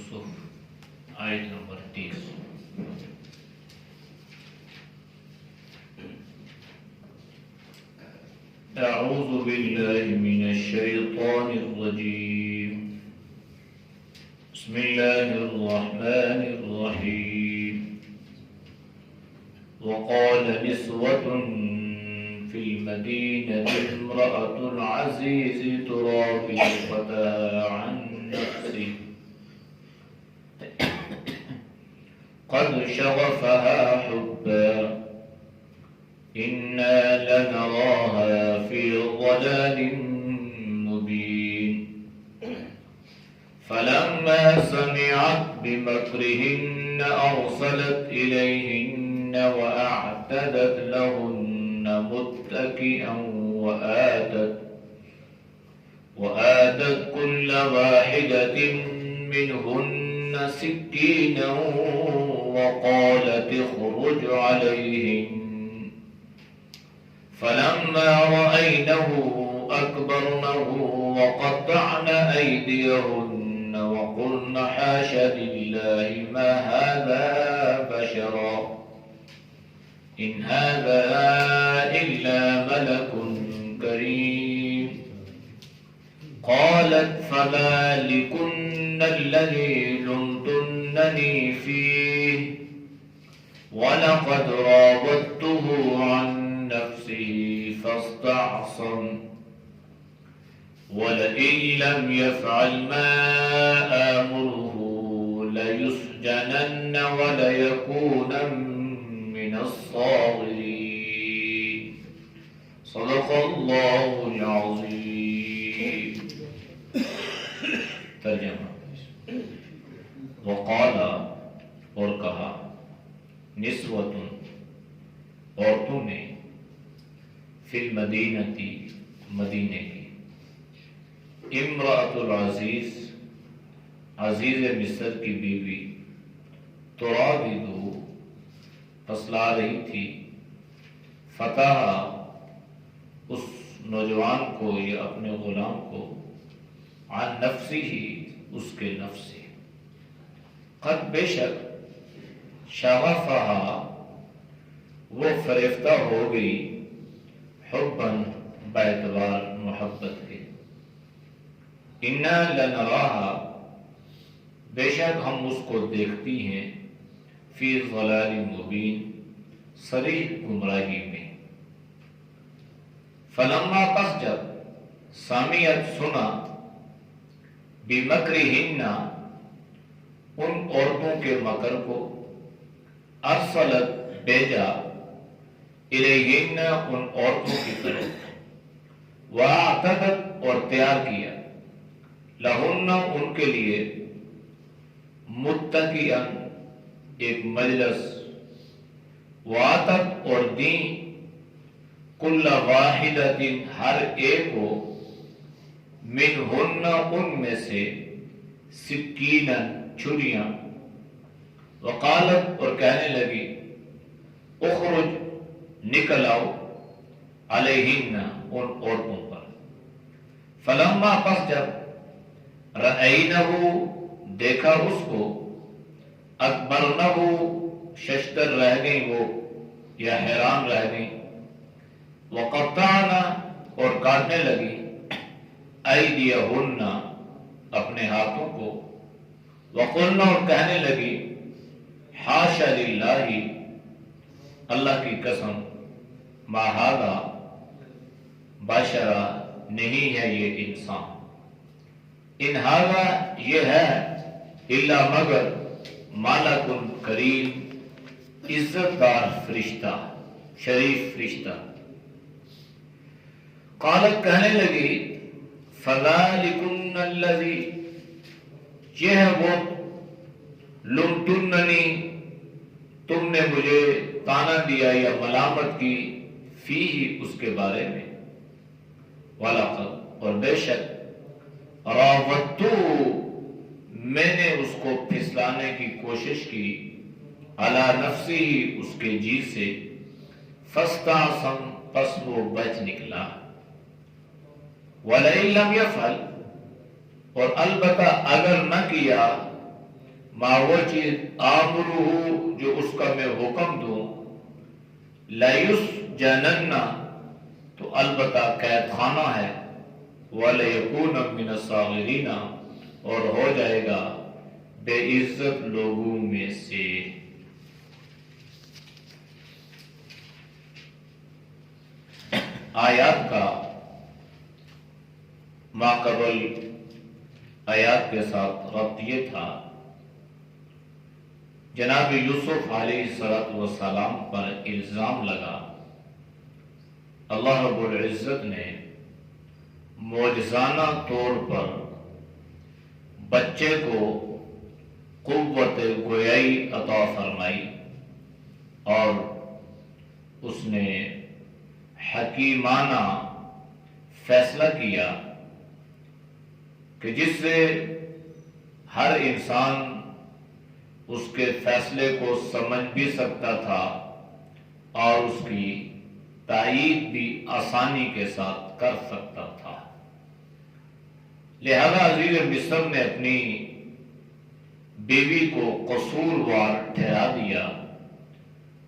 یوسف آیت نمبر 30. اعوذ باللہ من الشیطان الرجیم. بسم اللہ الرحمن الرحیم. وقال نسوة في المدينة امرأة العزيز تراود فتاها عن نفسه قد شغفها حبا إنا لنراها في ضلال مبين. فلما سمعت بمكرهن أرسلت إليهن وأعتدت لهن متكئا وآتت كل واحدة منهن سكينا وقالت اخرج عليهن. فلما رأينه أكبرنه وقطعن أيديهن وقلن حاش لله ما هذا بشرا إن هذا إلا ملك كريم. قالت فذلكن الذي لمتنني فيه ولقد راودته عن نفسه فاستعصم ولئن لم يفعل ما آمره ليسجنن وليكونن من الصاغرين. صدق اللہ العظیم. ترجمہ. وقال اور کہا نسوة عورتوں نے فی المدینتی مدینے کی امرأۃ العزیز عزیز مصر کی بیوی تراود پسلا رہی تھی فتح اس نوجوان کو یا اپنے غلام کو عن نفسی ہی اس کے نفس سے قد بے شک شغفہا وہ فریفتہ ہو گئی حباً باعتبار محبت کے. انا لنراہا بے شک ہم اس کو دیکھتی ہیں فی ضلال مبین صریح گمراہی میں. فلما پس جب سامعت سنا بمکرہن ان عورتوں کے مکر کو ارسلت بھیجا الیہن ان عورتوں کی طرف واعتدت اور تیار کیا لہن ان کے لیے متکئا ایک مجلس وآتت اور دیں کل واحدۃ ہر ایک کو منہن ان میں سے سکینا چھریاں وقالت اور کہنے لگی اخرج نکل آؤ علیہن ان عورتوں پر. فلما پس جب رأینہ دیکھا اس کو اکبرنہ ششتر رہ گئی وہ یا حیران رہ گئی وقطعنا اور کاٹنے لگی ایدیہن اپنے ہاتھوں کو وقلنا اور کہنے لگی حاشا للہ اللہ کی قسم ما ھذا بشرا نہیں ہے یہ انسان ان ھذا یہ ہے الا مگر ملک کریم عزت دار فرشتہ شریف فرشتہ. قالت کہنے لگی فذلکن الذی یہ ہے وہ لمتننی تم نے مجھے تانا دیا یا ملامت کی فی اس کے بارے میں وَلَقَدْ اور بے شک راودتُ میں نے اس کو پھسلانے کی کوشش کی علی نفسی اس کے جی سے فاستعصم پس وہ بچ نکلا وَلَئِن لَمْ يَفْعَلْ اور البتہ اگر نہ کیا ما وہ چیز آمرہ جو اس کا میں حکم دوں، لیسجنن تو البتہ قید خانہ ہے، وَلَيَكُونَ مِنَ الصَّاغِرِينَ اور ہو جائے گا بے عزت لوگوں میں سے۔ آیات کا ماقبل آیات کے ساتھ ربط یہ تھا، جناب یوسف علیہ السلام پر الزام لگا، اللہ رب العزت نے معجزانہ طور پر بچے کو قوت گویائی عطا فرمائی اور اس نے حکیمانہ فیصلہ کیا کہ جس سے ہر انسان اس کے فیصلے کو سمجھ بھی سکتا تھا اور اس کی تائید بھی آسانی کے ساتھ کر سکتا تھا۔ لہذا عزیز مصر نے اپنی بیوی کو قصوروار ٹھہرا دیا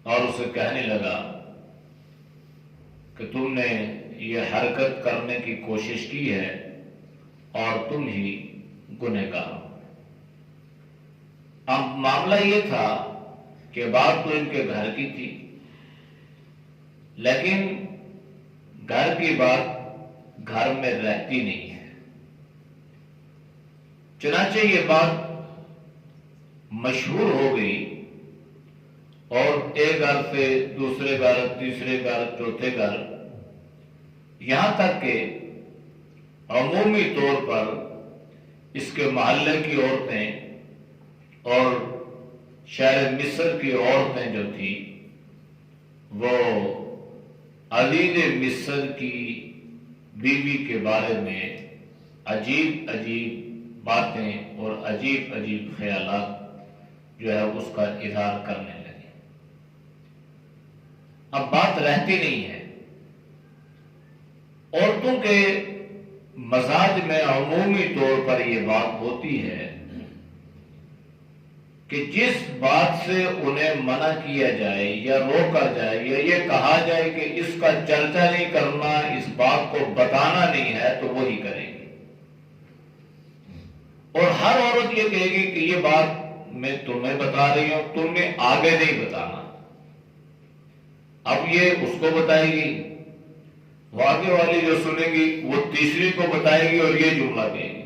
اور اسے کہنے لگا کہ تم نے یہ حرکت کرنے کی کوشش کی ہے اور تم ہی گنہگار ہو۔ اب معاملہ یہ تھا کہ بات تو ان کے گھر کی تھی، لیکن گھر کی بات گھر میں رہتی نہیں ہے، چنانچہ یہ بات مشہور ہو گئی اور ایک گھر سے دوسرے گھر، تیسرے گھر، چوتھے گھر، یہاں تک کہ عمومی طور پر اس کے محلے کی عورتیں اور شہر مصر کی عورتیں جو تھی وہ عزیز مصر کی بیوی کے بارے میں عجیب عجیب باتیں اور عجیب عجیب خیالات جو ہے اس کا اظہار کرنے لگے۔ اب بات رہتی نہیں ہے، عورتوں کے مزاج میں عمومی طور پر یہ بات ہوتی ہے کہ جس بات سے انہیں منع کیا جائے یا روکا جائے یا یہ کہا جائے کہ اس کا چرچا نہیں کرنا، اس بات کو بتانا نہیں ہے، تو وہی کریں گے۔ اور ہر عورت یہ کہے گی کہ یہ بات میں تمہیں بتا رہی ہوں، تم نے آگے نہیں بتانا۔ اب یہ اس کو بتائے گی، وہ آگے والی جو سنے گی وہ تیسری کو بتائے گی اور یہ جملہ کہے گی،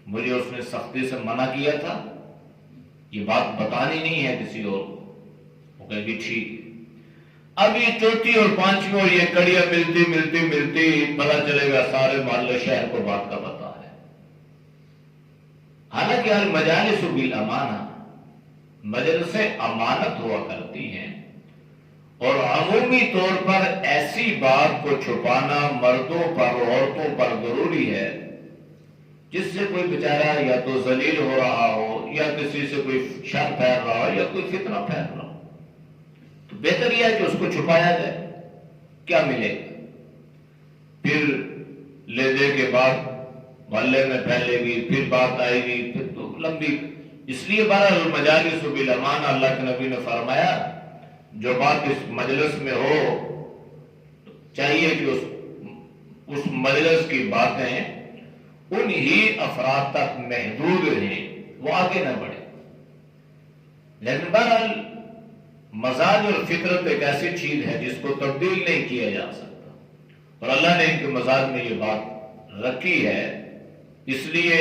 مجھے اس نے سختی سے منع کیا تھا، یہ بات بتانی نہیں ہے کسی اور کو۔ وہ کہے گی ٹھیک ہے۔ اب یہ چوتھی اور پانچویں اور یہ کڑیاں ملتی ملتی ملتی پتہ چلے گا سارے محلے شہر کو بات کا پتہ ہے۔ حالانکہ المجالس بالامانہ، مجلسیں امانت ہوا کرتی ہیں، اور عمومی طور پر ایسی بات کو چھپانا مردوں پر عورتوں پر ضروری ہے جس سے کوئی بیچارہ یا تو ذلیل ہو رہا ہو یا کسی سے کوئی شر پھیل رہا ہو یا کوئی فتنہ پھیل رہا ہو، تو بہتر یہ ہے کہ اس کو چھپایا جائے۔ کیا ملے گا؟ پھر لے دے کے بعد محلے میں پھیلے گی، پھر بات آئے گی، پھر تو لمبی۔ اس لیے بہرحال المجالس بالامانہ، اللہ کے نبی نے فرمایا جو بات اس مجلس میں ہو چاہیے کہ اس مجلس کی باتیں انہی افراد تک محدود رہیں، وہ آگے نہ بڑھے۔ لیکن بہرحال مزاج اور فطرت ایک ایسی چیز ہے جس کو تبدیل نہیں کیا جا سکتا، اور اللہ نے ان کے مزاج میں یہ بات رکھی ہے، اس لیے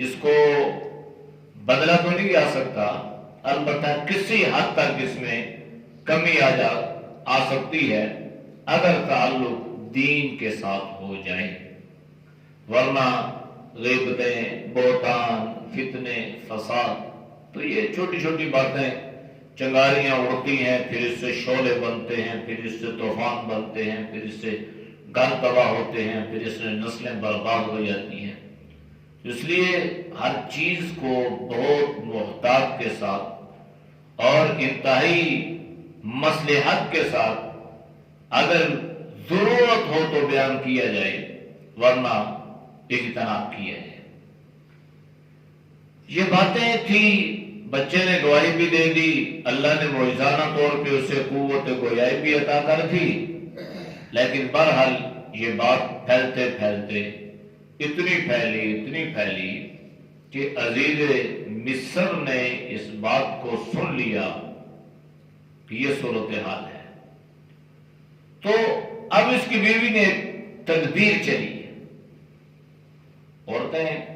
اس کو بدلا تو نہیں جا سکتا، البتہ کسی حد تک اس میں کمی آ سکتی ہے اگر تعلق دین کے ساتھ ہو جائے، ورنہ غیبتیں، بہتان، فتنے، فساد، تو یہ چھوٹی چھوٹی باتیں چنگاریاں اڑتی ہیں، پھر اس سے شعلے بنتے ہیں، پھر اس سے طوفان بنتے ہیں، پھر اس سے گھر تباہ ہوتے ہیں، پھر اس سے نسلیں برباد ہو جاتی ہیں۔ اس لیے ہر چیز کو بہت محتاط کے ساتھ اور انتہائی مصلحت کے ساتھ اگر ضرورت ہو تو بیان کیا جائے، ورنہ اجتناب کیا جائے۔ یہ باتیں تھی، بچے نے گواہی بھی دے دی، اللہ نے معجزانہ طور پہ اسے قوت گویائی بھی عطا کر دی، لیکن بہرحال یہ بات پھیلتے پھیلتے اتنی پھیلی کہ عزیز مصر نے اس بات کو سن لیا کہ یہ صورتحال ہے۔ تو اب اس کی بیوی نے تدبیر چلی۔ عورتیں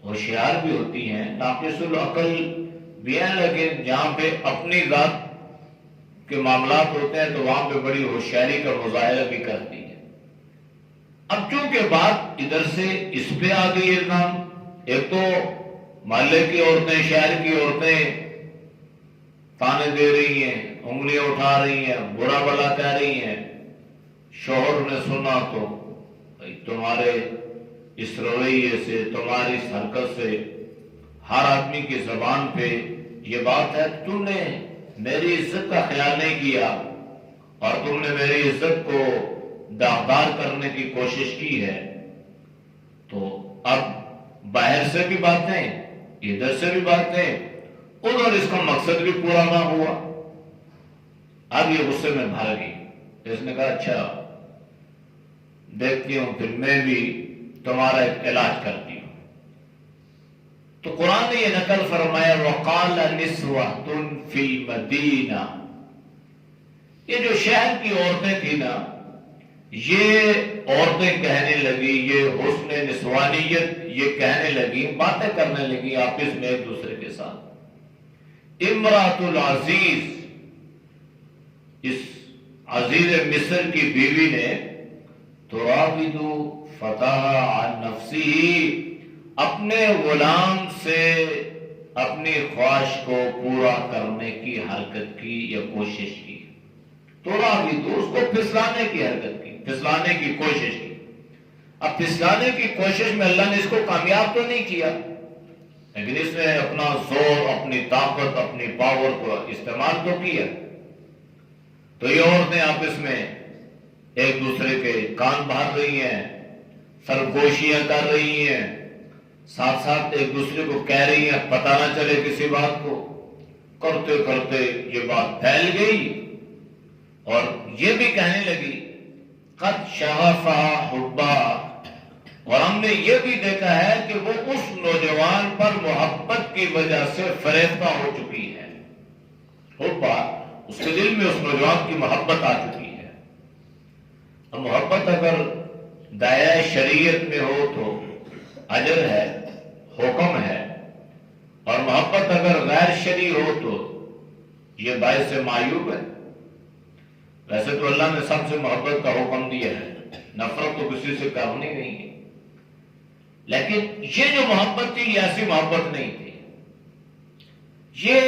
ہوشیار بھی ہوتی ہیں، ناقص العقل بھی ہیں، لیکن جہاں پہ اپنی ذات کے معاملات ہوتے ہیں تو وہاں پہ بڑی ہوشیاری کا مظاہرہ بھی کرتی ہے۔ اب چونکہ بات ادھر سے اس پہ آ گئی الزام، ایک تو محلے کی عورتیں، شہر کی عورتیں تانے دے رہی ہیں، انگلیاں اٹھا رہی ہیں، برا بلا کہہ رہی ہیں، شوہر نے سنا تو تمہارے اس رویے سے، تمہاری اس حرکت سے ہر آدمی کی زبان پہ یہ بات ہے، تم نے میری عزت کا خیال نہیں کیا اور تم نے میری عزت کو داغدار کرنے کی کوشش کی ہے۔ تو اب باہر سے بھی باتیں، ادھر سے بھی باتیں، ادھر اس کا مقصد بھی پورا نہ ہوا۔ اب یہ غصے میں بھر گئی، اس نے کہا اچھا دیکھتی ہوں پھر میں بھی تمہارا ایک علاج کرتی ہوں۔ تو قرآن نے یہ نقل فرمایا وَقَالَ نِسْوَةٌ فِي الْمَدِينَةِ، یہ جو شہر کی عورتیں تھیں نا، یہ عورتیں کہنے لگی، یہ حسن نسوانیت یہ کہنے لگی، باتیں کرنے لگی آپس میں ایک دوسرے کے ساتھ، امرأۃ العزیز، اس عزیز مصر کی بیوی نے تراود فتح عن نفسی، اپنے غلام سے اپنی خواہش کو پورا کرنے کی حرکت کی یا کوشش کی، تراود اس کو پھسلانے کی حرکت کی، پھسلانے کی کوشش کی۔ اب پھسلانے کی کوشش میں اللہ نے اس کو کامیاب تو نہیں کیا، لیکن اس نے اپنا زور، اپنی طاقت، اپنی پاور کو استعمال تو کیا۔ تو یہ عورتیں آپس میں ایک دوسرے کے کان بھار رہی ہیں، سرگوشیاں کر رہی ہیں، ساتھ ساتھ ایک دوسرے کو کہہ رہی ہیں پتہ نہ چلے کسی بات کو، کرتے کرتے یہ بات پھیل گئی اور یہ بھی کہنے لگی قد شغفها حبا، اور ہم نے یہ بھی دیکھا ہے کہ وہ اس نوجوان پر محبت کی وجہ سے فریفتہ ہو چکی ہے۔ حبا، اس کے دل میں اس نوجوان کی محبت آ چکی ہے۔ اب محبت اگر دائرہ شریعت میں ہو تو اجر ہے، حکم ہے، اور محبت اگر غیر شرعی ہو تو یہ باعث معیوب ہے۔ ویسے تو اللہ نے سب سے محبت کا حکم دیا ہے، نفرت تو کسی سے کرنی نہیں ہے، لیکن یہ جو محبت تھی یہ ایسی محبت نہیں تھی، یہ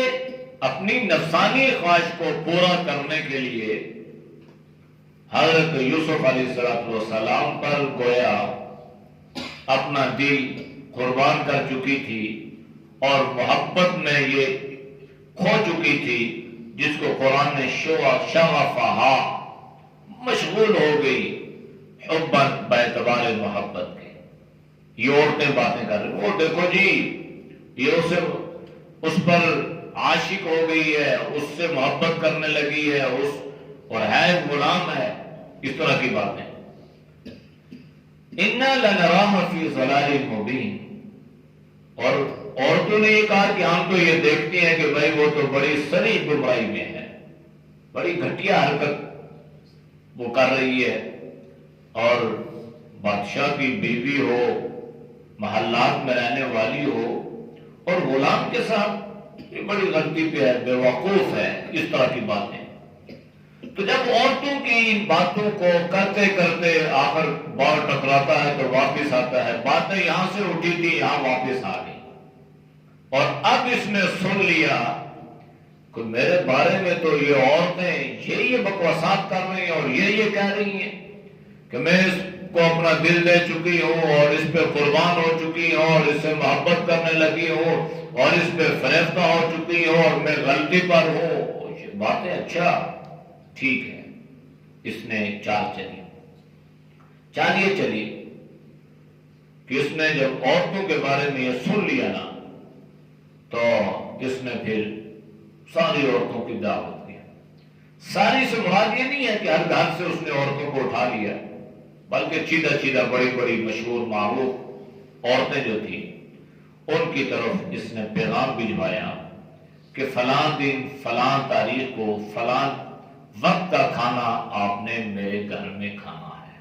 اپنی نفسانی خواہش کو پورا کرنے کے لیے حضرت یوسف علیہ السلام پر گویا اپنا دل قربان کر چکی تھی اور محبت میں یہ کھو چکی تھی، جس کو قرآن نے شغفہا، مشغول ہو گئی حباً باعتبار محبت کے۔ یہ عورتیں باتیں کر رہی، وہ دیکھو جی یہ اس پر عاشق ہو گئی ہے، اس سے محبت کرنے لگی ہے، اور ہے غلام ہے، اس طرح کی باتیں۔ اِنَّا لَنَرَاهَ فِي ضَلَالٍ مُبِينٍ، اور عورتوں نے یہ کہا کہ ہم تو یہ دیکھتے ہیں کہ بھائی وہ تو بڑی صریح گمراہی میں ہے، بڑی گھٹیا حرکت وہ کر رہی ہے، اور بادشاہ کی بیوی ہو، محلات میں رہنے والی ہو، اور غلام کے ساتھ یہ بڑی غلطی پہ ہے، بے وقوف ہے، اس طرح کی باتیں۔ تو جب عورتوں کی ان باتوں کو کرتے کرتے آخر بال ٹکراتا ہے تو واپس آتا ہے، باتیں یہاں سے اٹھی تھی یہاں واپس آ گئی، اور اب اس نے سن لیا کہ میرے بارے میں تو یہ عورتیں یہ بکواسات کر رہی ہیں اور یہ کہہ رہی ہیں کہ میں اس کو اپنا دل دے چکی ہوں اور اس پہ قربان ہو چکی ہوں اور اس سے محبت کرنے لگی ہوں اور اس پہ فریفتہ ہو چکی ہوں اور میں غلطی پر ہوں، یہ باتیں اچھا ٹھیک ہے۔ اس نے چال چلی، چال یہ چلی کہ اس نے جب عورتوں کے بارے میں یہ سن لیا نا تو اس نے پھر ساری عورتوں کی دعوت دی۔ ساری سے مراد یہ نہیں ہے کہ ہر گھر سے اس نے عورتوں کو اٹھا لیا، بلکہ چیدہ بڑی بڑی مشہور معروف عورتیں جو تھیں ان کی طرف اس نے پیغام بھجوایا کہ فلاں دن فلاں تاریخ کو فلاں وقت کا کھانا آپ نے میرے گھر میں کھانا ہے۔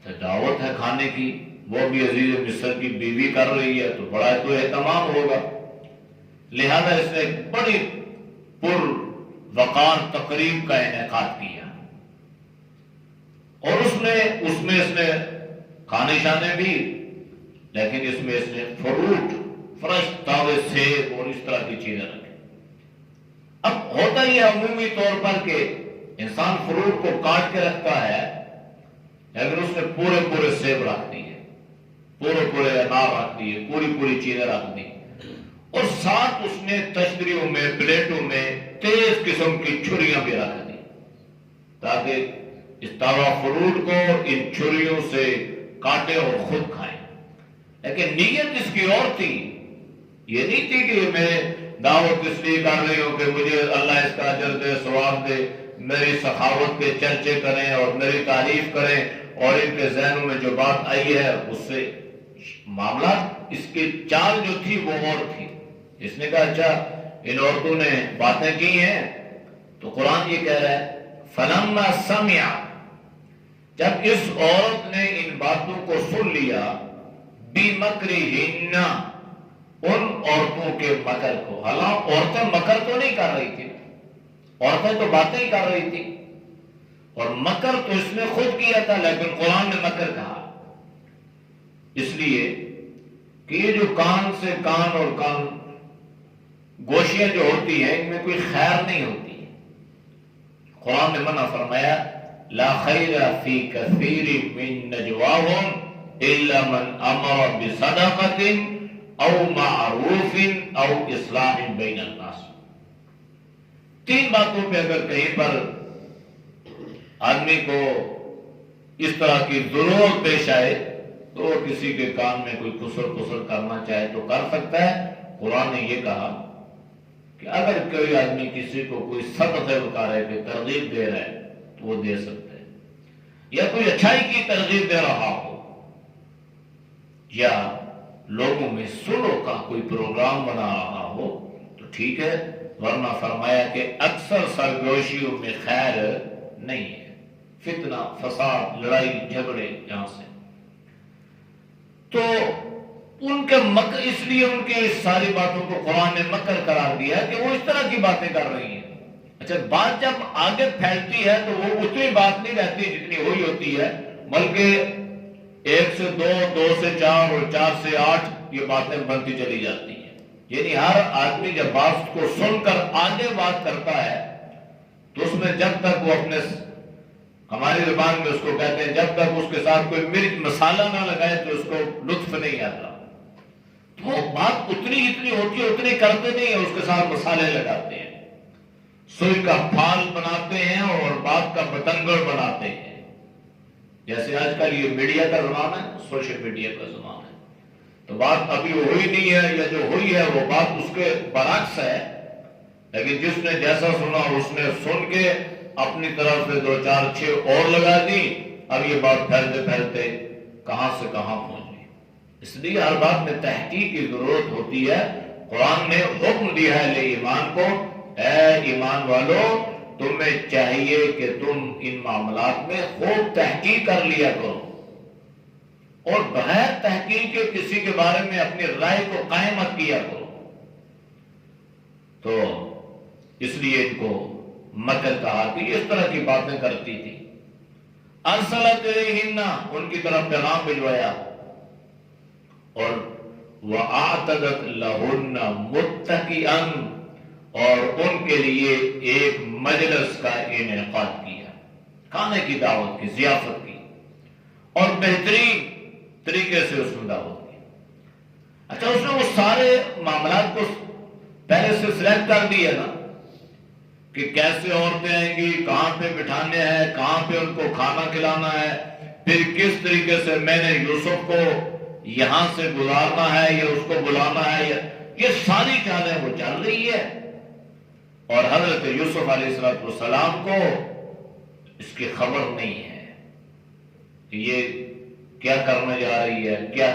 تو دعوت ہے کھانے کی، وہ بھی عزیز مصر کی بیوی کر رہی ہے تو بڑا تو اہتمام ہوگا، لہذا اس نے ایک بڑی پر وقار تقریب کا انعقاد کیا، اور اس میں اس نے کھانے شانے بھی، لیکن اس میں اس نے فروٹ فرش تازے سیب اور اس طرح کی چیزیں رکھی۔ اب ہوتا یہ عمومی طور پر کہ انسان فروٹ کو کاٹ کے رکھتا ہے، لیکن اس نے پورے سیب رکھ دیے، پورے انار رکھ دیے، پوری چیزیں رکھ دی، اور ساتھ اس نے تشتریوں میں پلیٹوں میں تیز قسم کی چھریاں بھی رکھ دی تاکہ اس تازہ فروٹ کو ان چھریوں سے کاٹے اور خود کھائیں۔ لیکن نیت اس کی اور تھی، یہ نہیں تھی کہ میں دعوت اس لیے کر رہی ہوں کہ مجھے اللہ اس کا اجر دے، ثواب دے، میری سخاوت کے چرچے کریں اور میری تعریف کریں، اور ان کے ذہنوں میں جو بات آئی ہے اس سے معاملات، اس کی چال جو تھی وہ اور تھی۔ اس نے کہا اچھا ان عورتوں نے باتیں کی ہیں، تو قرآن یہ کہہ رہا ہے فلما سمع، جب اس عورت نے ان باتوں کو سن لیا، بمکرہن، ان عورتوں کے مکر کو، حالانکہ عورتیں مکر تو نہیں کر رہی تھی، عورتیں تو باتیں ہی کر رہی تھی، اور مکر تو اس نے خود کیا تھا، لیکن قرآن نے مکر کہا اس لیے کہ یہ جو کان سے کان اور کان گوشیاں جو ہوتی ہیں ان میں کوئی خیر نہیں ہوتی۔ قرآن نے منع فرمایا لا خیر فی کثیر من نجواہم الا من امر بصدقۃ او معروف او اصلاح بین الناس۔ تین باتوں پہ اگر کہیں پر آدمی کو اس طرح کی ضرورت پیش آئے تو وہ کسی کے کام میں کوئی قصر کرنا چاہے تو کر سکتا ہے۔ قرآن نے یہ کہا کہ اگر کوئی آدمی کسی کو کوئی صدقہ بکارے کہ ترغیب دے رہا ہے تو وہ دے سکتا ہے، یا کوئی اچھائی کی ترغیب دے رہا ہو، یا لوگوں میں سلو کا کوئی پروگرام بنا رہا ہو تو ٹھیک ہے، ورنہ فرمایا کہ اکثر سرگوشیوں میں خیر نہیں ہے، فتنہ فساد لڑائی جھگڑے یہاں سے۔ تو ان کے مکر، اس لیے ان کے اس ساری باتوں کو قرآن نے مکر قرار دیا کہ وہ اس طرح کی باتیں کر رہی ہیں۔ اچھا بات جب آگے پھیلتی ہے تو وہ اتنی بات نہیں رہتی جتنی ہوئی ہوتی ہے، بلکہ 1 سے 2، 2 سے 4 اور 4 سے 8 یہ باتیں بنتی چلی جاتی ہیں۔ یعنی ہر آدمی جب بات کو سن کر آگے بات کرتا ہے تو اس میں جب تک وہ اپنے، ہماری زبان میں اس کو کہتے ہیں جب تک اس کے ساتھ کوئی مرچ مسالہ نہ لگائے تو اس کو لطف نہیں آتا۔ تو وہ بات اتنی ہوتی ہے اتنی کرتے نہیں ہیں، اس کے ساتھ مسالے لگاتے ہیں، سوئی کا پھال بناتے ہیں اور بات کا بتنگڑ بناتے ہیں۔ جیسے آج کل یہ میڈیا کا زمانہ ہے، سوشل میڈیا کا زمانہ ہے، تو بات ابھی ہوئی نہیں ہے، یا جو ہوئی ہے وہ بات اس کے برعکس ہے، لیکن جس نے جیسا سنا اس نے سن کے اپنی طرف سے 2 4 6 اور لگا دی، اب یہ بات پھیلتے پھیلتے کہاں سے کہاں پہنچ گئی۔ اس لیے ہر بات میں تحقیق کی ضرورت ہوتی ہے۔ قرآن نے حکم دیا ہے لے ایمان کو، اے ایمان والو تمہیں چاہیے کہ تم ان معاملات میں خوب تحقیق کر لیا کرو، اور بغیر تحقیق کے کسی کے بارے میں اپنی رائے کو قائم مت کیا کرو۔ تو اس لیے ان کو مکر کہا کہ اس طرح کی باتیں کرتی تھی۔ ارسلت الیہن، ان کی طرف پیغام بھجوایا، اور وَأَعْتَدَتْ لَهُنَّ مُتَّكِئًا، اور ان کے لیے ایک مجلس کا انعقاد کیا، کھانے کی دعوت کی، ضیافت کی، اور بہترین طریقے سے اس میں دعوت کی۔ اچھا اس نے وہ سارے معاملات کو پہلے سے سلیکٹ کر دیا نا کہ کیسے عورتیں آئیں گی، کہاں پہ بٹھانے ہیں، کہاں پہ ان کو کھانا کھلانا ہے، پھر کس طریقے سے میں نے یوسف کو یہاں سے گزارنا ہے یا اس کو بلانا ہے، یہ ساری چالیں وہ چل رہی ہے، اور حضرت یوسف علیہ السلام کو اس کی خبر نہیں ہے کہ یہ کیا کرنے جا رہی ہے، کیا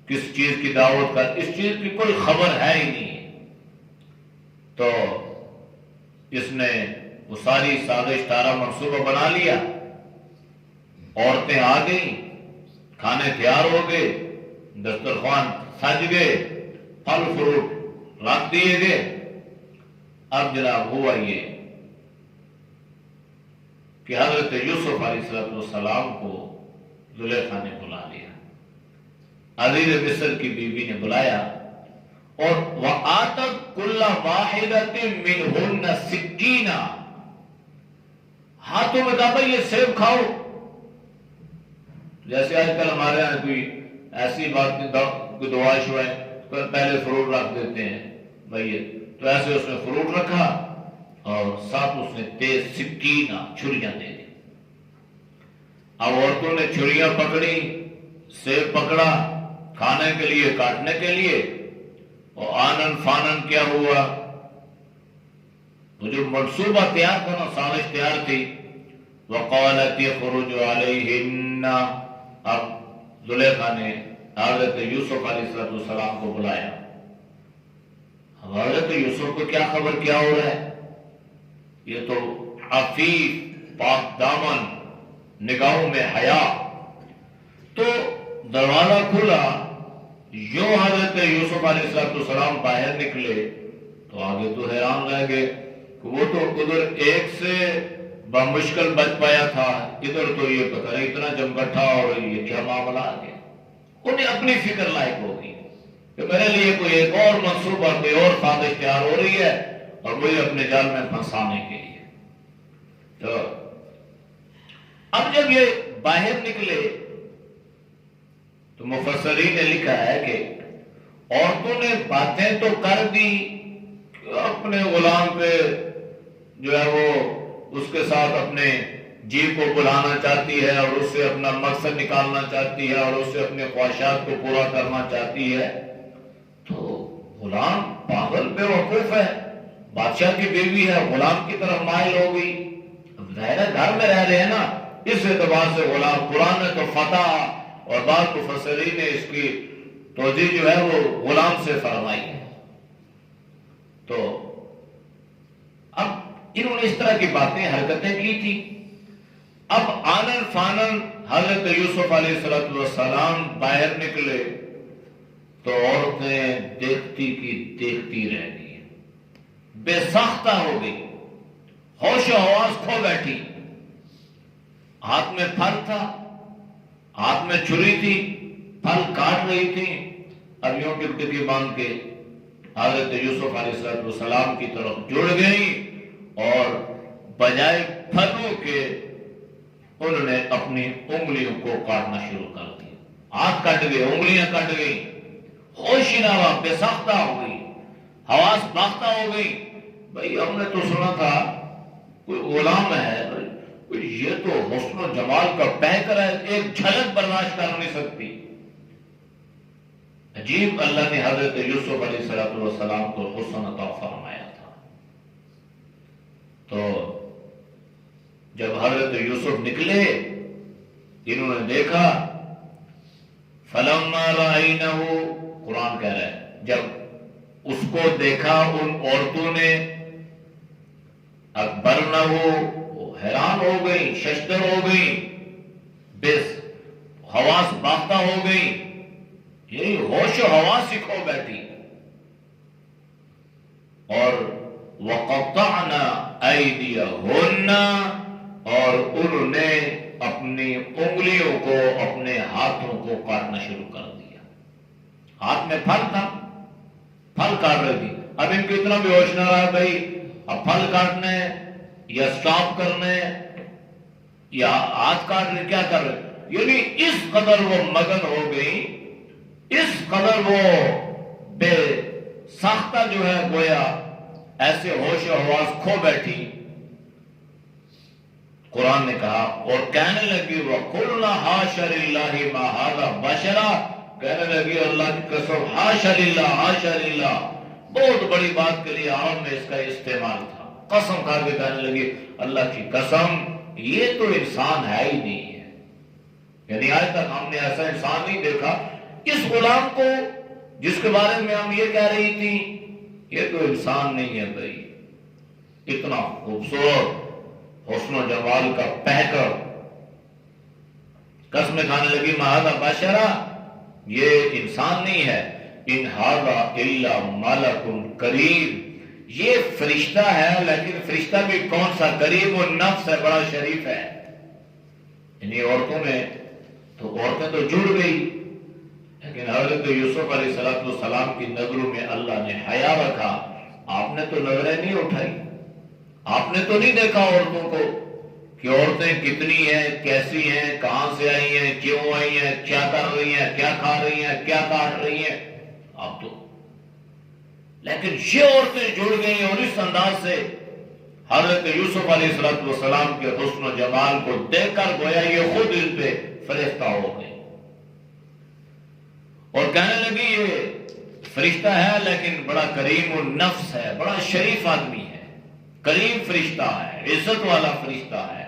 کس چیز کی دعوت کا، اس چیز کی کوئی خبر ہے ہی نہیں۔ تو اس نے وہ ساری سازش تارا منصوبہ بنا لیا، عورتیں آ گئیں، کھانے تیار ہو گئے، دسترخوان سج گئے، پھل فروٹ رکھ دیے گئے۔ اب جناب ہوا یہ کہ حضرت یوسف علیہ السلام کو زلیخا نے بلا لیا، عزیز مصر کی بیوی نے بلایا، اور وَآتَتْ كُلَّ وَاحِدَةٍ مِّنْهُنَّ سِكِّينًا، ہاتھوں میں کہا بھائی یہ سیب کھاؤ۔ جیسے آج کل ہمارے یہاں کوئی ایسی بات کوئی دعائش ہوا ہے پہلے فروٹ رکھ دیتے ہیں بھائی، تو ایسے اس نے فروٹ رکھا اور ساتھ اس نے تیز سکینہ چھریاں دے دی۔ اب عورتوں نے چھریاں پکڑی، سیب پکڑا کھانے کے لیے، کاٹنے کے لیے، اور آنن فانن کیا ہوا، وہ جو منصوبہ تیار کرنا، سازش تیار تھی۔ وقالت یخرج علیہن، اب زلیخا نے حضرت یوسف علیہ السلام کو بلایا۔ حضرت یوسف کو کیا خبر کیا ہو رہا ہے، یہ تو عفیف پاک دامن، نگاہوں میں حیا۔ تو دروازہ کھلا، یوں حضرت یوسف علیہ السلام باہر نکلے تو آگے تو حیران رہ گئے کہ وہ تو ادھر ایک سے بمشکل بچ پایا تھا، ادھر تو یہ پتہ نہیں اتنا جمگٹھا، اور یہ کیا معاملہ آ گیا۔ انہیں اپنی فکر لائق ہو گئی کہ میرے لیے کوئی ایک اور منصوبہ، کوئی اور سازش تیار ہو رہی ہے اور مجھے اپنے جال میں پھنسانے کے لیے۔ تو اب جب یہ باہر نکلے تو مفسرین نے لکھا ہے کہ عورتوں نے باتیں تو کر دی، اپنے غلام پہ جو ہے وہ اس کے ساتھ اپنے جی کو بلانا چاہتی ہے، اور اس سے اپنا مقصد نکالنا چاہتی ہے، اور اس سے اپنے خواہشات کو پورا کرنا چاہتی ہے۔ تو غلام پاگل بے وقوف ہے، بادشاہ کی بیوی ہے، غلام کی طرف مائل ہو گئی۔ ظاہر ہے گھر میں رہ رہے ہیں نا، اس اعتبار سے غلام، قرآن نے تو فتح اور بعض مفسرین نے اس کی توجیہ جو ہے وہ غلام سے فرمائی ہے۔ تو اب انہوں نے اس طرح کی باتیں، حرکتیں کی تھی۔ اب آنن فانن حضرت یوسف علیہ السلام باہر نکلے تو عورتیں دیکھتی کی دیکھتی رہ گئی، بے ساختہ ہو گئی، ہوش و حواس کھو بیٹھی۔ ہاتھ میں پھل تھا، ہاتھ میں چھری تھی، پھل کاٹ رہی تھی، اب یوں ٹکٹکی باندھ کے حضرت یوسف علیہ السلام کی طرف جڑ گئی، اور بجائے پھلوں کے انہوں نے اپنی انگلیوں کو کاٹنا شروع کر دیا۔ ہاتھ کٹ گئے، انگلیاں کٹ گئی، ہوش ہی نہ رہا، بے ساختہ ہو گئی، حواس باختہ ہو گئی۔ بھائی ہم نے تو سنا تھا کوئی غلام ہے، یہ تو حسن و جمال کا پیکر ہے، ایک جھلک برداشت کر نہیں سکتی۔ عجیب، اللہ نے حضرت یوسف علیہ السلام کو حسن عطا فرمایا تھا۔ تو جب حضرت یوسف نکلے، انہوں نے دیکھا، فَلَمَّا رَأَيْنَهُ، قرآن کہہ رہا ہے جب اس کو دیکھا ان عورتوں نے، اکبرنہ، وہ حیران ہو گئی، ششدر ہو گئی، بس حواس باختہ ہو گئی، یہی ہوش و حواس ہی کھو بیٹھی، اور وَقَطَعْنَا أَيْدِيَهُنَّ، اور انہوں نے اپنی انگلیوں کو، اپنے ہاتھوں کو کاٹنا شروع کر دیا۔ ہاتھ میں پھل تھا، پھل کاٹ رہی تھی۔ اب ان کو اتنا بھی ہوش نہ رہا بھائی اب پھل کاٹنے یا سٹاپ کرنے یا ہاتھ کاٹنے، کیا کر رہے، یعنی اس قدر وہ مگن ہو گئی، اس قدر وہ بے ساختہ جو ہے گویا ایسے ہوش و حواس کھو بیٹھی۔ قرآن نے کہا اور کہنے لگی وَقُلْنَا حَاشَ لِلَّهِ مَا هَذَا بَشَرًا، کہنے لگی اللہ کی قسم حاشا للہ حاشا للہ، بہت بڑی بات کے لیے عرب میں اس کا استعمال تھا، قسم کھا کے کہنے لگی اللہ کی قسم یہ تو انسان ہے ہی نہیں ہے، یعنی آج تک ہم نے ایسا انسان نہیں دیکھا، اس غلام کو جس کے بارے میں ہم یہ کہہ رہی تھی یہ تو انسان نہیں ہے بھائی، اتنا خوبصورت حسن و جمال کا پہکڑ، قسم کھانے لگی ما ھذا بشرا، یہ انسان نہیں ہے، ان ھذا الا ملک کریم، یہ فرشتہ ہے، لیکن فرشتہ بھی کون سا، کریم النفس ہے، بڑا شریف ہے۔ انہیں عورتوں میں تو عورتیں تو جڑ گئی، لیکن حضرت یوسف علیہ السلام کی نظروں میں اللہ نے حیا رکھا، آپ نے تو نظریں نہیں اٹھائی، آپ نے تو نہیں دیکھا عورتوں کو کہ عورتیں کتنی ہیں، کیسی ہیں، کہاں سے آئی ہیں، کیوں آئی ہیں، کیا کر رہی ہیں، کیا کھا رہی ہیں، کیا کاٹ رہی ہیں، آپ تو، لیکن یہ عورتیں جڑ گئی اور اس انداز سے حضرت یوسف علیہ السلام کے حسن و جمال کو دیکھ کر گویا یہ خود ان پہ فرشتہ ہو گئی اور کہنے لگی یہ فرشتہ ہے لیکن بڑا کریم النفس ہے، بڑا شریف آدمی ہے، کریم فرشتہ ہے، عزت والا فرشتہ ہے،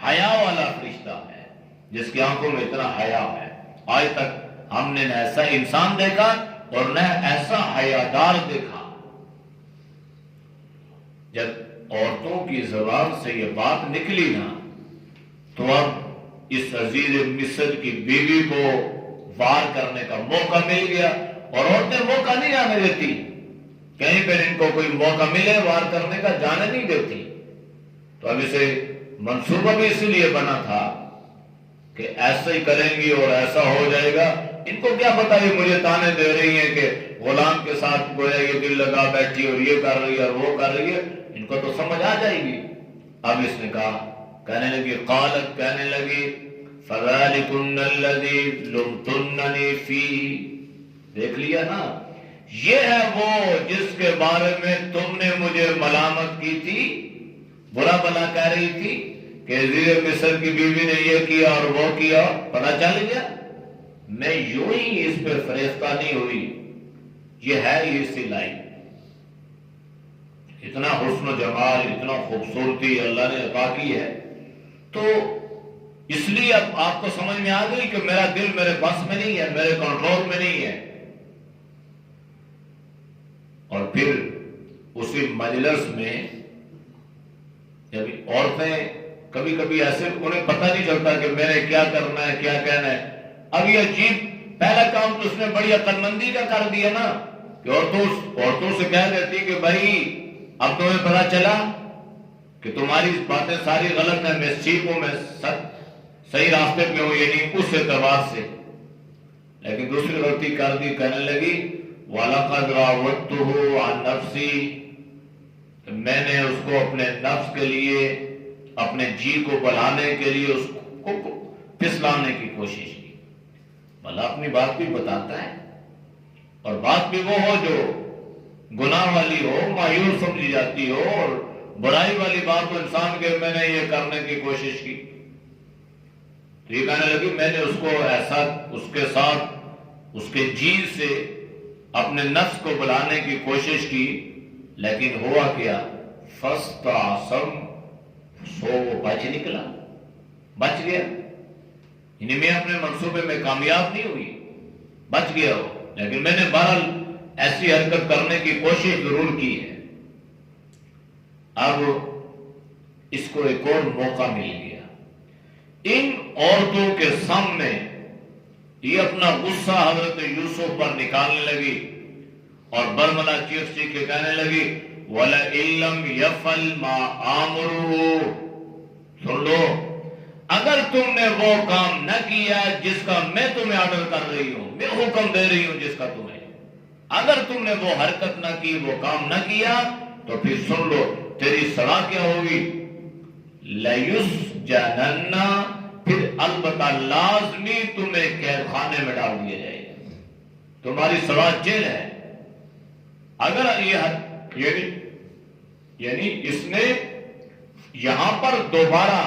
حیا والا فرشتہ ہے، جس کی آنکھوں میں اتنا حیا ہے۔ آج تک ہم نے نہ ایسا انسان دیکھا اور نہ ایسا حیادار دیکھا۔ جب عورتوں کی زبان سے یہ بات نکلی نا تو اب اس عزیز مصر کی بیوی کو وار کرنے کا موقع مل گیا، اور عورتیں موقع نہیں آنے دیتی، کہیں پہ ان کو کوئی موقع ملے وار کرنے کا جانے نہیں دیتی۔ تو اب اسے منصوبہ بھی اسی لیے بنا تھا کہ ایسا ہی کریں گی اور ایسا ہو جائے گا، ان کو کیا پتا یہ مجھے تانے دے رہی ہیں کہ غلام کے ساتھ گویا یہ دل لگا بیٹھی اور یہ کر رہی ہے اور وہ کر رہی ہے، ان کو تو سمجھ آ جائے گی۔ اب اس نے کہا، کہنے لگی قالت، کہنے لگی فَذَلِكُنَّ الَّذِي لُمْتُنَّنِي فِيهِ، دیکھ لیا نا، یہ ہے وہ جس کے بارے میں تم نے مجھے ملامت کی تھی، برا بلا کہہ رہی تھی کہ عزیز مصر کی بیوی نے یہ کیا اور وہ کیا، پتہ چل گیا، میں یوں ہی اس پہ فرشتہ نہیں ہوئی، یہ ہے یہ سلائی، اتنا حسن و جمال، اتنا خوبصورتی اللہ نے عطا کی ہے۔ تو اس لیے اب آپ کو سمجھ میں آ گئی کہ میرا دل میرے بس میں نہیں ہے، میرے کنٹرول میں نہیں ہے۔ اور پھر اسی مجلس میں جب عورتیں کبھی کبھی ایسے انہیں پتہ نہیں چلتا کہ میں نے کیا کرنا ہے، کیا کہنا ہے، اب یہ عجیب پہلا کام تو اس نے بڑی عقل مندی کا کر دیا نا کہ عورتوں سے کہہ دیتی کہ بھائی اب تمہیں پتا چلا کہ تمہاری باتیں ساری غلط ہیں، میں ٹھیک ہوں، میں صحیح راستے پہ ہوں، یعنی اس اعتبار سے، لیکن دوسری غلطی کر دی، کہنے لگی وَلَقَدْ رَاوَدتُّهُ عَن نَفْسِي، میں نے اس کو اپنے نفس کے لیے، اپنے جی کو بلانے کے لیے اس کو پھسلانے کی کوشش کی۔ بھلا اپنی بات بھی بتاتا ہے، اور بات بھی وہ ہو جو گناہ والی ہو، مایوس سمجھی جاتی ہو، اور برائی والی بات تو انسان کے میں نے یہ کرنے کی کوشش کی، تو یہ کہنے لگی میں نے اس کو ایسا اس کے ساتھ اس کے جی سے اپنے نفس کو بلانے کی کوشش کی، لیکن ہوا کیا فَاسْتَعْصَمَ، سو وہ بچ نکلا، بچ گیا، یعنی میں اپنے منصوبے میں کامیاب نہیں ہوئی، بچ گیا ہو، لیکن میں نے بہرحال ایسی حرکت کرنے کی کوشش ضرور کی ہے۔ اب اس کو ایک اور موقع مل گیا، ان عورتوں کے سامنے یہ اپنا غصہ حضرت یوسف پر نکالنے لگی اور برملا چیخ چیخ کے کہنے لگی وَلَئِن لَّمْ يَفْعَلْ مَا آمُرُهُ، سن لو، اگر تم نے وہ کام نہ کیا جس کا میں تمہیں آرڈر کر رہی ہوں، میں حکم دے رہی ہوں جس کا تمہیں، اگر تم نے وہ حرکت نہ کی، وہ کام نہ کیا، تو پھر سن لو تیری سزا کیا ہوگی، لَيُسْجَنَنَّ، پھر البتہ لازمی تمہیں قید خانے میں ڈال دیا جائے گا، تمہاری سزا جیل ہے۔ اگر یہ یعنی اس نے یہاں پر دوبارہ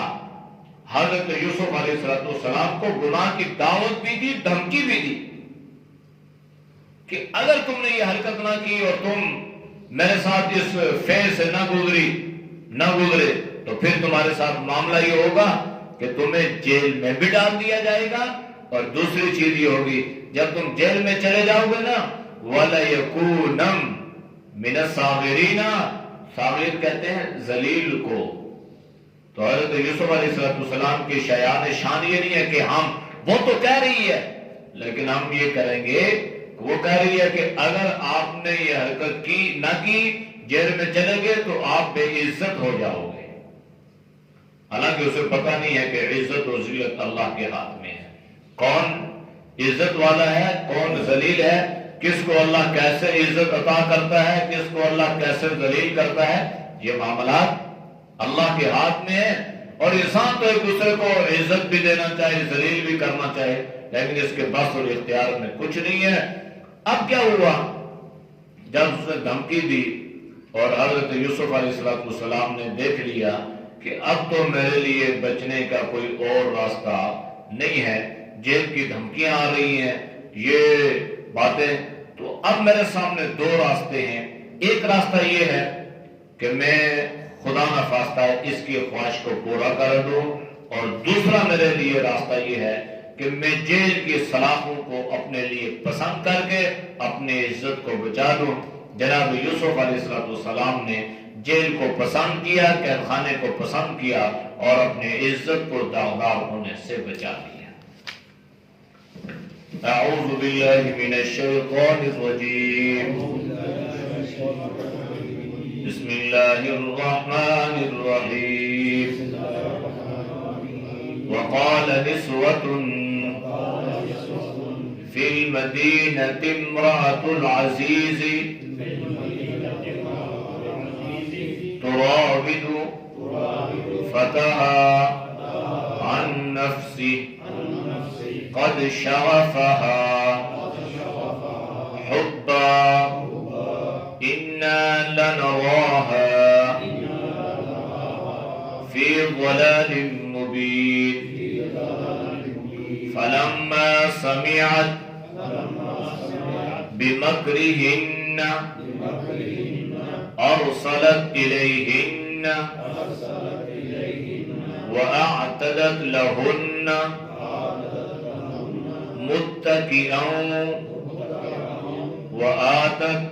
حضرت یوسف علیہ السلام کو گناہ کی دعوت بھی دی، دھمکی بھی دی کہ اگر تم نے یہ حرکت نہ کی اور تم میرے ساتھ اس فیض سے نہ گزرے تو پھر تمہارے ساتھ معاملہ یہ ہوگا کہ تمہیں جیل میں بھی ڈال دیا جائے گا، اور دوسری چیز یہ ہوگی جب تم جیل میں چلے جاؤ گے نا وَلَيَكُونَمْ مِنَ الصَّاغِرِينَ، صاغر کہتے ہیں ذلیل کو۔ تو حضرت یوسف علیہ السلام کی شایان شان یہ نہیں ہے کہ وہ تو کہہ رہی ہے لیکن ہم یہ کریں گے، وہ کہہ رہی ہے کہ اگر آپ نے یہ حرکت نہ کی، جیل میں چلے گئے تو آپ بے عزت ہو جاؤ گے۔ حالانکہ اسے پتہ نہیں ہے کہ عزت و ذلت اللہ کے ہاتھ میں ہے، کون عزت والا ہے کون ذلیل ہے، کس کو اللہ کیسے عزت عطا کرتا ہے، کس کو اللہ کیسے ذلیل کرتا ہے، یہ معاملات اللہ کے ہاتھ میں ہے۔ اور انسان تو ایک دوسرے کو عزت بھی دینا چاہے، ذلیل بھی کرنا چاہے، لیکن اس کے بس اور اختیار میں کچھ نہیں ہے۔ اب کیا ہوا جب اس نے دھمکی دی اور حضرت یوسف علیہ السلام نے دیکھ لیا کہ اب تو میرے لیے بچنے کا کوئی اور راستہ نہیں ہے، جیل کی دھمکیاں آ رہی ہیں، یہ باتیں، تو اب میرے سامنے دو راستے ہیں۔ ایک راستہ یہ ہے کہ میں خدا نخواستہ اس کی خواہش کو پورا کر دوں، اور دوسرا میرے لیے راستہ یہ ہے کہ میں جیل کی سلاخوں کو اپنے لیے پسند کر کے اپنی عزت کو بچا دوں۔ جناب یوسف علیہ السلام نے جیل کو پسند کیا، قید خانے کو پسند کیا، اور اپنے عزت کو داغدار ہونے سے بچا لیا۔ اعوذ باللہ من الشیطان الرجیم، بسم اللہ الرحمن الرحیم۔ وقال نسوة في المدينة امرأة العزيز تراود فتاها عن نفسه قد شغفها حبا إنا لنراها في ضلال مبين فلما سمعت بمكرهن أرسلت إليهن وأعتدت لهن متكئا وآتت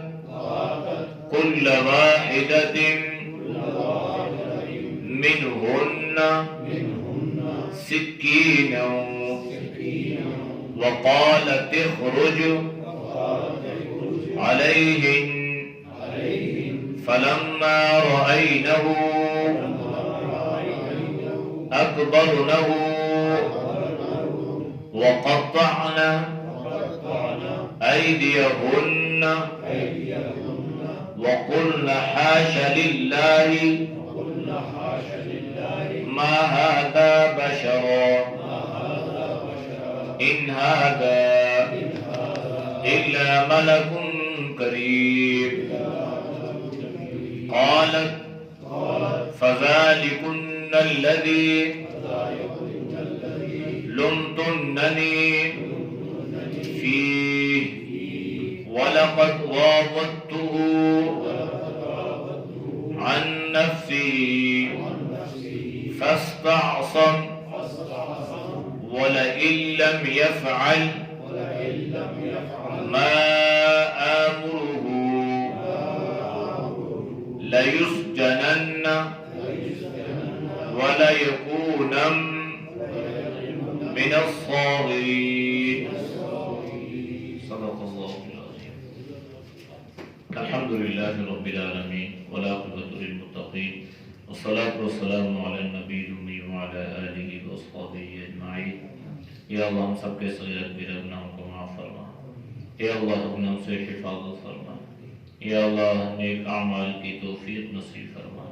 كل واحدة منهن سكينا وقالت اخرج عليهن فلما رأينه أكبرنه وقطعن أيديهن وقلن حاش لله ما هذا بشرا إن هذا إلا ملك كريم قالت فذلكن الذي لمتنني فيه ولقد راودته عن نفسه فاستعصم ولئن لم يفعل ما آمره ليسجنن وليكون من الصاغرين صدق الله العظيم الحمد لله رب العالمين والعاقبة للمتقين والصلاة والسلام على النبي الأمي وعلى آله وأصحابه أجمعين یا اللہ ہم سب کے صغیر کبیرہ گناہوں کو معاف فرما، یا اللہ گناہوں سے حفاظت فرما، یا اللہ نیک اعمال کی توفیق نصیب فرما،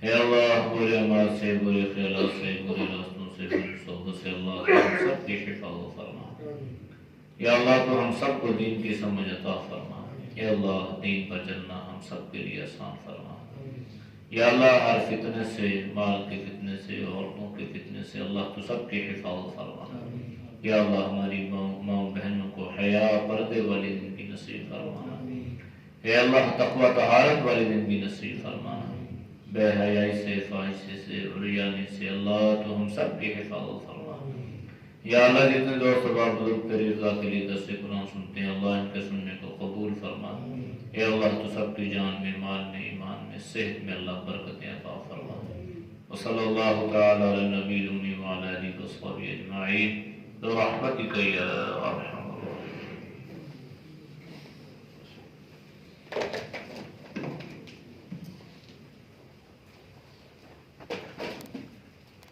یا اللہ برے اعمال سے، برے خیالات سے، برے راستوں سے، بری صحبت سے اللہ ہم سب کی حفاظت فرما، یا اللہ تو ہم سب کو دین کی سمجھ عطا فرما، یا اللہ دین پر چلنا ہم سب کے لیے آسان فرما، یا اللہ ہر فتنے سے، مال کے فتنے سے، عورتوں کے فتنے سے اللہ تو سب کی حفاظت فرما۔ یا اللہ ہماری ماں بہنوں کو حیا پردے والے زندگی نصیب فرمانا۔ اے اللہ تقوی طہارت والے زندگی نصیب فرمانا۔ بے حیائی سے، فاحشے سے، عریانی سے اللہ تو ہم سب کی حفاظت فرما۔ یا اللہ جتنے دوست احباب بزرگ تیری رضا کے لیے درس قرآن سنتے ہیں اللہ ان کے سننے کو قبول فرما۔ اے اللہ تو سب کی جان میں، مال میں، ایمان میں، صحت میں اللہ برکتیں عطا فرما۔ وصلی اللہ تعالی علی نبی الامی وعلی آلہ وصحبہ اجمعین برحمتک یا ارحم